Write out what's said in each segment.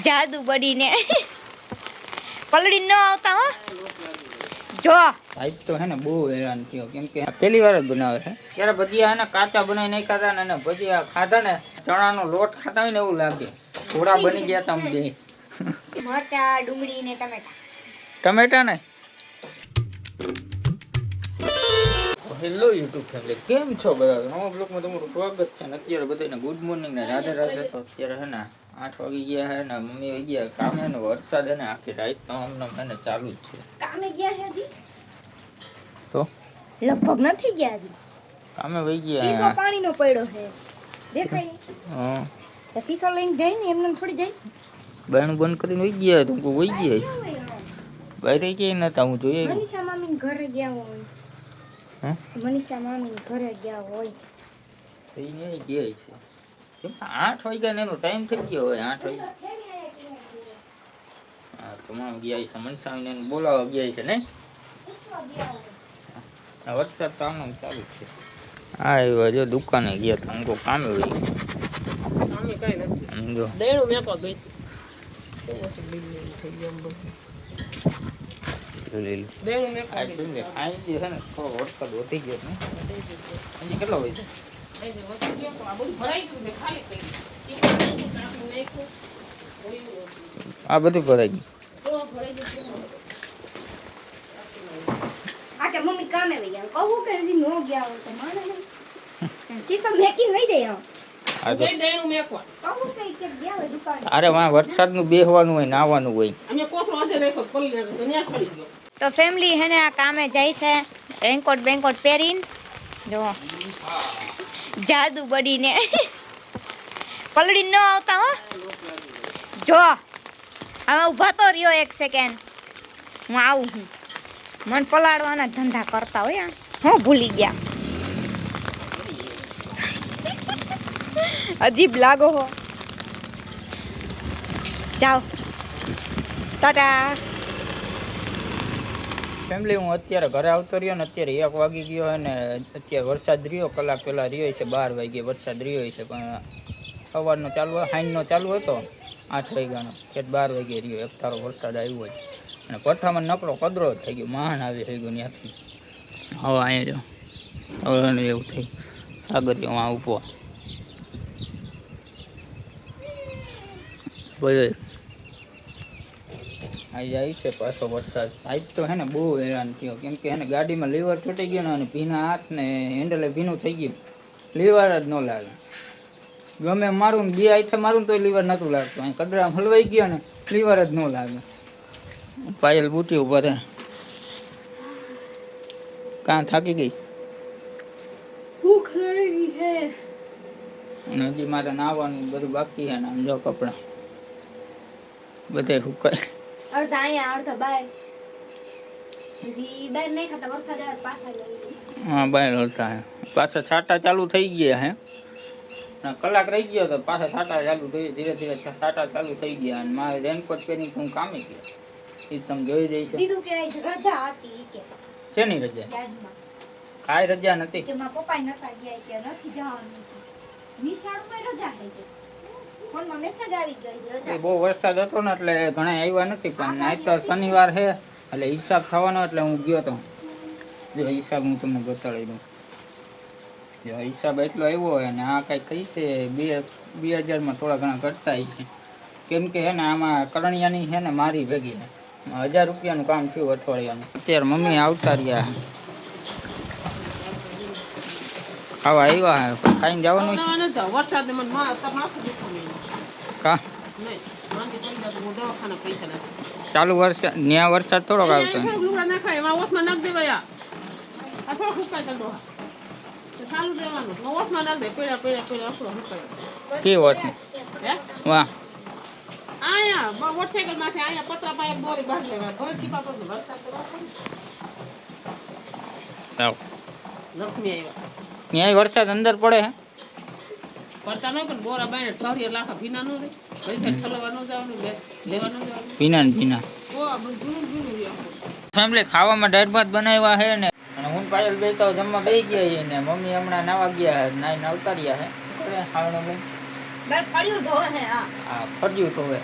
જાદુ બડીને પલડી ન આવતા હો જો આજ તો હે ને બહુ હેરાન થયો કેમ કે પહેલી વાર જ બનાવે છે ત્યારે ભજીયા હે ને કાચા બનાવી નાખ્યા હતા ને ભજીયા ખાધા ને ચણાનો લોટ ખાતા હોય ને એવું લાગે ઘોડા બની ગયા તા બે મરચા ડુંગળી ને ટમેટા ને હેલો યુટ્યુબ ફેમિલી કેમ છો બધા નવા બ્લોગમાં તમારું સ્વાગત છે ને અત્યારે બધાને ગુડ મોર્નિંગ ને રાધે રાધે તો અત્યારે હે ને 8 વાગી ગયા હે ને મમ્મી આવી ગયા કામે ને વરસાદ હે ને આખી રાત નો અમને હે ને ચાલુ જ છે કામે ગયા હે હજી તો લગભગ નથી ગયા હજી કામે વઈ ગયા સીસો પાણીનો પડ્યો છે દેખાય હા તો સીસો લઈને જાય ને એમને થોડી જાય બાયણું બંધ કરીને વઈ ગયા તો કોઈ વઈ ગયા બહાર ક્યાંય નતા હું જોઈએ મનીષા મામી ઘરે ગયા હોય મનીષા મામી ઘરે ગયા હોય એને ગયા છે કેમ 8 વાગ્યા ને એનો ટાઈમ થઈ ગયો હોય 8 વાગ્યા હા તમામ ગયા છે મનસાવીને બોલાવવા ગયા છે ને વરસાદ તો આમ ચાલુ છે હા એવા જો દુકાને ગયા તો હું કામે હોય કામે કઈ નથી જો દેણું મેકો ગઈ વરસાદ વધી ગયો ને હજી કેટલો હોય છે આ બધું ભરાઈ ગયું આટે મમ્મી કામે વઈ ગયા કહું કે હજી નો ગયા હોય તો માને નહીં સીસો મેકીને લઈ જાય અરે વાહ વરસાદ નું બેહવાનું હોય નાવાનું હોય તો ફેમિલી હે ને આ કામે જાય છે રેનકોટ બેંકોટ પહેરીને જો જાદુ બડીને પલડી ન આવતા હો જો હવે ઊભા તો રહ્યો એક સેકન્ડ હું આવું છું મન પલાળવાના ધંધા કરતા હોય હું ભૂલી ગયા અજીબ લાગો હો જાઓ ટાટા ફેમિલી હું અત્યારે ઘરે આવતો રહ્યો ને અત્યારે 1 વાગી ગયો અને અત્યારે વરસાદ રહ્યો કલાક પહેલા રહ્યો છે 12 વાગે વરસાદ રહ્યો છે પણ સવારનો ચાલુ હાઈનો ચાલુ હતો 8 વાગ્યાનો કે 12 વાગે રહ્યો એક તારો વરસાદ આવ્યો છે અને પઠામાં નકરો કદરો થઈ ગયો મહાન આવી થઈ ગયો ત્યાંથી હવે અહીંયા જો હવે એવું થઈ સાગરિયો આ ઉભો બધે આવી જાય છે પાછો વરસાદ આજ તો હે ને બહુ હેરાન થયો કેમ કે હે ને ગાડીમાં લીવર તૂટી ગયો ને અને ભીના હાથ ને હેન્ડલે ભીનું થઈ ગયું લીવર જ ન લાગે ગમે મારું ને બે આઈથે મારું તો લીવર નહોતું લાગતું અહીં કદરા હલવાઈ ગયો ને લીવર જ ન લાગે પાયલ બૂટી ઉભા રહે કાં થાકી ગઈ ભૂખ લાગી હે અને હજી મારે નાવાનું બધું બાકી છે ને આમ જો કપડાં બધે સુકાય અડધા અહીંયા અડધા બહાર બહાર નહીં ખાતા વરસાદ આવે પાછા લઈ હા બહાર હલતા હે પાછા છાંટા ચાલુ થઈ ગયા હે કલાક રહી ગયો તો પાછા છાંટા ચાલુ થઈ ધીરે ધીરે છાંટા ચાલુ થઈ ગયા અને મારે રેનકોટ પહેરીને હું કામે ગયો એ તમે જોઈ જઈ છે દીધું કે રજા હતી કે શેની રજા યાદમાં કાંઈ રજા નથી કે મારા પપ્પા નતા ગયા કે નથી જવાનું નિશાળમાં રજા થઈ ગઈ ફોનમાં મેસેજ આવી ગઈ રજા બહુ વરસાદ હતો ને એટલે ઘણા આવ્યા નથી પણ આજ તો શનિવાર છે એટલે હિસાબ થવાનો એટલે હું ગયો તો જો હિસાબ હું તમને બતાડી દઉં જો હિસાબ એટલો આવ્યો હોય ને આ કંઈક કઈ છે 2000માં થોડા ઘણા ઘટતા છે કેમ કે હે ને આમાં કરણિયાની છે ને મારી ભેગી 1000 રૂપિયાનું કામ થયું અઠવાડિયાનું અત્યારે મમ્મી આવતા રહ્યા ખાવા આવ્યા ખાઈને જવાનું ચાલુ વરસાદ ન્યા વરસાદ થોડોક આવતો કે વાત વાહ ત્યાં વરસાદ અંદર પડે હે પડતા નહીં પણ બોરા બાય ઠોરિયા લાખા ભીના નો રે પૈસા ઠલવાનું જવાનું લેવાનું ભીના ને ભીના ફેમિલી ખાવામાં દાળ ભાત બનાવ્યા છે ને અને હું પાયલ બે તો જમવા બેસી ગયા છે ને મમ્મી હમણાં નાવા ગયા નાઈને આવતા રહ્યા છે હાવણો લઈ બર ફળિયું ધોવે હે હા ફળિયું ધોવે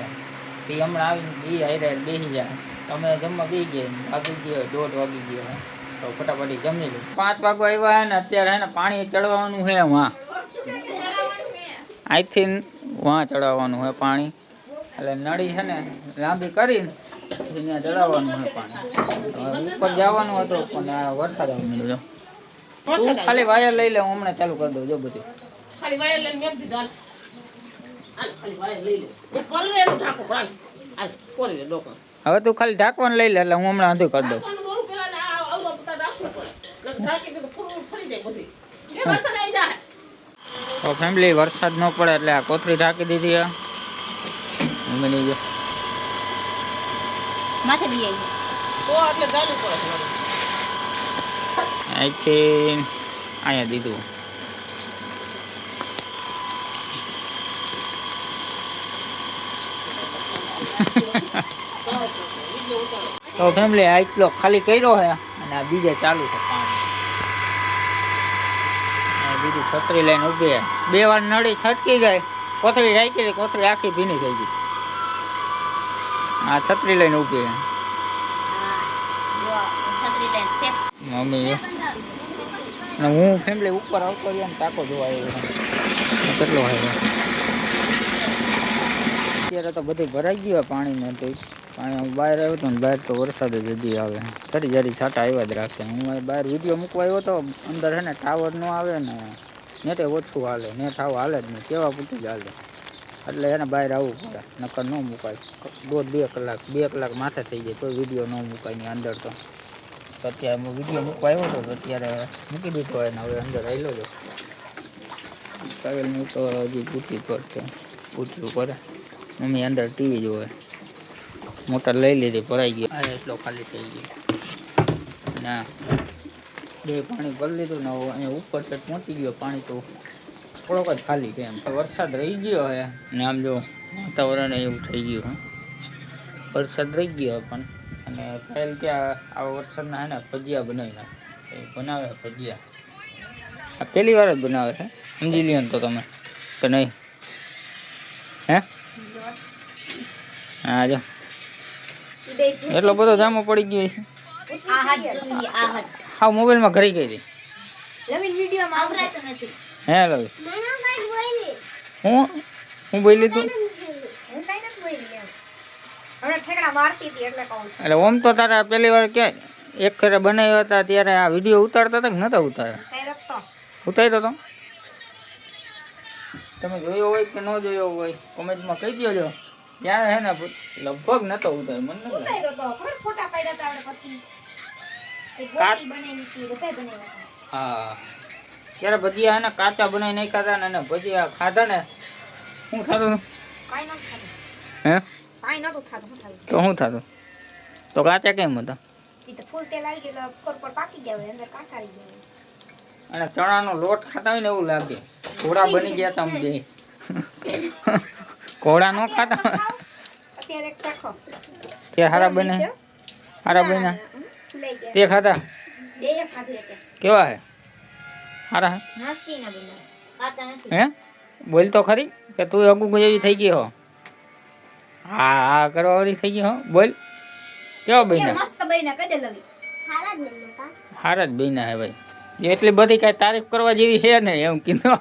એ હમણાં આવીને બી હારે બેસી જાય. તમે જમવા બી ગયા વાગી ગયો 1:30 વાગી ગયો હે તો ફટાફટ જમી લો. 5 વાગવા આવ્યા હે ને અત્યારે હે ને પાણી ચડવાનું છે વાં અહીંથી વાં ચડાવવાનું છે પાણી. એટલે નળી છે ને લાંબી કરીને ત્યાં ચડાવવાનું છે પાણી. ઉપર જવાનું હતું પણ આ વરસાદ આવી મળ્યો. તું ખાલી વાયર લઈ લે હું હમણાં ચાલુ કરી દઉં. જો બધું ખાલી વાયર લઈને મેક દીધો. હાલ ખાલી વાયર લઈ લે. એ પલવેનું ઢાંકો ભરાય. હાલ કોરી દે ડોકા. હવે તું ખાલી ઢાંકવાનું લઈ લે એટલે હું હમણાં બધું કરી દઉં. થોડું પેલા આવડો પતા રાખવું પડે. ઢાંકી દે તો પૂરું ફરી જાય બધી. એ વરસાદ આવી જાય. તો ફેમિલી વરસાદ ન પડે એટલે આ કોથળી ઢાંકી દીધી હે. બની ગયો માથે બી આવી તો એટલે ચાલુ પડે. અહીંથી અહીંયા દીધું. તો ફેમિલી આટલો ખાલી કર્યો છે અને આ બીજે ચાલુ છે પાણી. બીજી છત્રી લઈને ઊભી 2 વાર નળી છટકી ગઈ. કોથળી રાખી હતી, કોથળી આખી ભીની થઈ ગઈ. આ છત્રી લઈને ઊભી મમ્મી અને હું ફેમિલી ઉપર આવતો રહ્યો ને ટાંકો જોવા આવ્યો કેટલો આવ્યો. અત્યારે તો બધું ભરાઈ ગયું પાણીમાં. તો પાણી બહાર આવ્યો હતો ને બહાર તો વરસાદ જ હજી આવે. જરી છાંટા આવ્યા જ રાખે. હું બહાર વિડીયો મૂકવા આવ્યો હતો. અંદર છે ને ટાવર ન આવે ને નેટે ઓછું હાલે. નેટ આવું હાલે જ નહીં, કેવા પૂરતું જ હાલે. એટલે એને બહાર આવવું પડે, નકર ન મુકાય. 1.5-2 કલાક માથે થઈ જાય તો વિડીયો ન મુકાય ની અંદર. તો અત્યારે હું વિડીયો મૂકવા આવ્યો હતો તો અત્યારે મૂકી દીધો હોય ને હવે અંદર આવેલો છો. કાવેલનું તો હજી પૂછવું કરે. મમ્મી અંદર ટીવી જોવે. મોટર લઈ લીધી, ભરાઈ ગઈ. આ એટલો ખાલી થઈ ગયો ના 2 પાણી ભરી લીધું ને અહીંયા ઉપર સેટ પહોંચી ગયો પાણી. તો થોડોક જ ખાલી છે એમ. વરસાદ રહી ગયો હે ને આમ જો વાતાવરણ એવું થઈ ગયું હે. વરસાદ રહી ગયો પણ અને પહેલ ત્યાં આવા વરસાદના હે ને ભજીયા બનાવી નાખે. બનાવે ભજીયા. આ પહેલી વાર જ બનાવે છે. સમજી લ્યો ને તો તમે કે નહીં હે? હા જો એટલો બધો જામો પડી ગયો છે. હા મોબાઈલમાં ઘરી ગઈ હતી. હે લવી હું બોલી તું એટલે ઓમ તો તારા પહેલી વાર ક્યાં એક ફેરે બનાવ્યા હતા ત્યારે આ વિડીયો ઉતારતા હતા કે નતા ઉતાર્યા? ઉતાર્યો તો તમે જોયો હોય કે ન જોયો હોય કોમેન્ટમાં કહી દેજો. ત્યારે હે ને લગભગ નતો ઉતાર્યો. મને હા ત્યારે ભજીયા હે ને કાચા બનાવી નાખ્યા હતા ને ભજીયા ખાધા ને શું થતું? હે તો શું થતું? તો કાચા કેમ હતા? અને ચણાનો લોટ ખાતા હોય ને એવું લાગે. ઘોડા બની ગયા તા બે. ઘોડા નો ખાતા તે હારા બને. હારા બન્યા તે ખાતા કેવા હે? હારા હે? બોલ તો ખરી કે તું અગુ જેવી થઈ ગઈ હો. હા હા કરવા વાળી થઈ ગઈ હો. બોલ કેવા બન્યા? હારા જ બન્યા હે ભાઈ. એટલી બધી કઈ તારીફ કરવા જેવી છે ને એમ કીધું.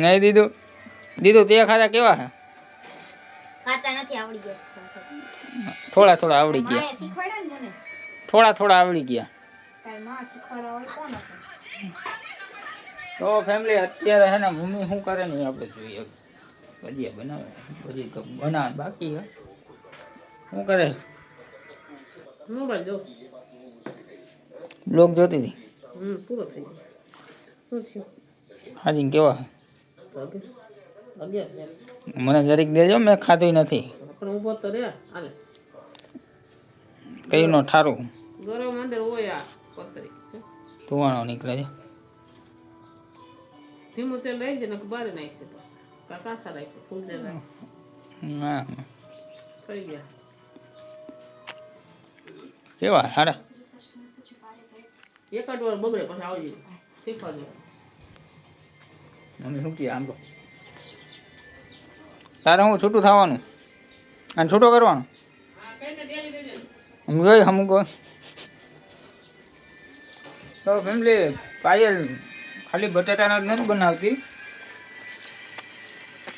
નહીં દીધું તે ખાતા કેવા હે? થોડા આવડી ગયા. થોડા આવડી ગયા. તો ફેમિલી અત્યારે હે ને મમ્મી શું કરે ને આપણે જોઈએ. ભજીયા બનાવે. ભજી તો બનાવે બાકી હે. શું કરે છે? મોબાઈલ જોઉં. બ્લોગ જોતી હતી. પૂરો થઈ ગયો. શું થયું? હાજી કેવા હે? 11 મને જરીક દેજો, મેં ખાધું નથી. પણ ઊભો તો રે. હાલે કયું નો ઠારું ગરમ અંદર હોય આ પતરી. ધુવાણો નીકળે છે. ધીમું તેલ લઈ જાય ને બારે નાખશે. બસ કાસા નાખશે. ફૂલ તેલ ના થઈ ગયા. કેવા હારા? એક જ વાર બગડે પછી આવજો શીખવા દો. મમ્મી શું કહે? આમ તો તારે હું છૂટું થવાનું? અને છૂટો કરવાનો હું ગઈ અમુક તો ફેમિલી પાયલ ખાલી બટાટાના જ નથી બનાવતી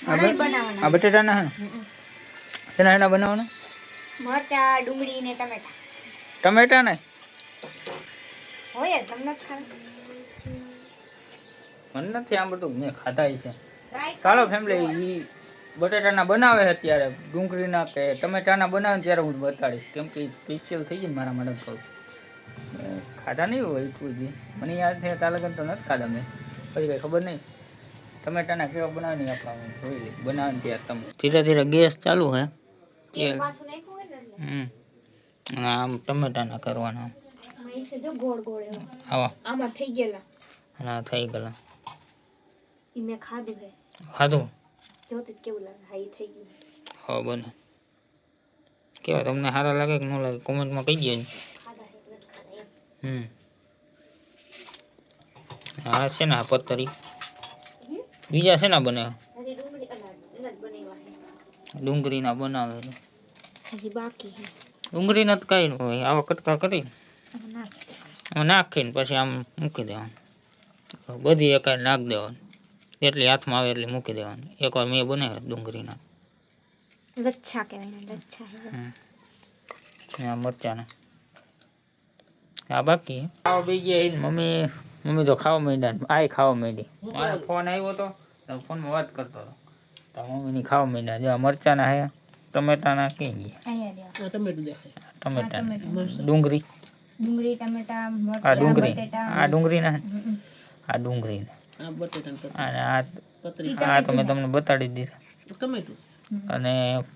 ઘણાય બનાવવાના. આ બટાટાના હે ને એના એના બનાવવાના મરચા ડુંગળી ને ટમેટા ટમેટા ને હોય જ, તમને જ ખાવા. મને નથી આમ બધું મેં ખાધા છે Try ચાલો ફેમિલી ઈ બટાટાના બનાવે છે અત્યારે ડુંગળીના કે ટમેટાના બનાવે ને ત્યારે હું બતાડીશ કેમ કે સ્પેશિયલ થઈ ગયું ને મારા માટે કહું ખાધા નહીં હોય કોઈ દી મને યાદ છે ત્યાં લગન તો નથી ખાધા મેં પછી કંઈ ખબર નહીં ટમેટાના કેવા બનાવે ને આપણે જોઈ લઈએ બનાવે ને ત્યારે તમે ધીરે ધીરે ગેસ ચાલુ છે એક પાછું નાખ્યું હોય ને એટલે. અને આમ ટમેટાના કરવાના આમાં છે જો ગોળ ગોળ એવા. આવા આમાં થઈ ગયેલા. ના થઈ ગયેલા ઈ મેં ખાધું છે. ખાધું જોતી જ કેવું લાગે. હા ઈ થઈ ગયું. હા બને કેવા તમને સારા લાગે કે ન લાગે કોમેન્ટમાં કહી દો ખાધા છે એટલે જ ખાધા એમ. હા છે ને આ પતરી હમ? બીજા છે ને બને હજી ડુંગળી અલા એના જ બનાવ્યા છે. ડુંગળીના બનાવે છે હજી બાકી છે. ડુંગળીના તો કાંઈ ન હોય આવા કટકા કરી આમાં નાખી દેવાનું. આમાં નાખીને પછી આમ મૂકી દેવાનું બધી એકાદ નાખી દેવાનું જેટલી હાથમાં આવે એટલી મૂકી દેવાની એકવાર મેં બનાવ્યા ડુંગળીના લચ્છા કહેવાય ને લચ્છા છે. આ મરચાના આ બાકી ખાવા બી ગયા મમ્મી તો ખાવા માંડ્યા આય ખાવા માંડી મારો ફોન આવ્યો હતો તો ફોનમાં વાત કરતો હતો તો મમ્મીની ખાવા માંડ્યા જો આ મરચાના હે ટમેટાના કઈ ગયા અહીંયા દેવા. આ ટમેટું દેખાય. ટમેટા ડુંગળી ડુંગળી ટમેટા આ મરચાં ડુંગળી બટેટા આ ડુંગળીના હમ. આ ડુંગળીના આ બટેટાનું અને આ પતરી આ તો મેં તમને બતાડી દીધા ટમેટું છે. અને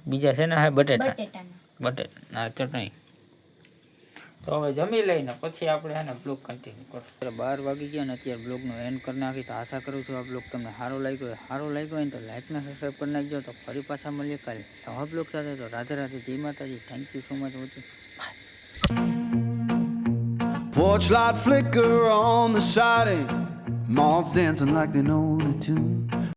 બીજા છે ને હા બટેટા બટેટાના. બટેટા આ ચટણી તો હવે જમી લઈને પછી આપણે હે ને બ્લોગ કન્ટિન્યુ કરશું 12 વાગી ગયા ને અત્યારે બ્લોગનો એન્ડ કરી નાખી તો આશા કરું છું આ બ્લોગ તમને સારો લાગ્યો હોય તો લાઈક ને સબસ્ક્રાઈબ કરી નાખજો તો ફરી પાછા મળીએ કાલે નવા બ્લોગ સાથે તો રાધે રાધે જય માતાજી thank you so much watching Porch light flicker on the siding, moths dancing like they know the tune.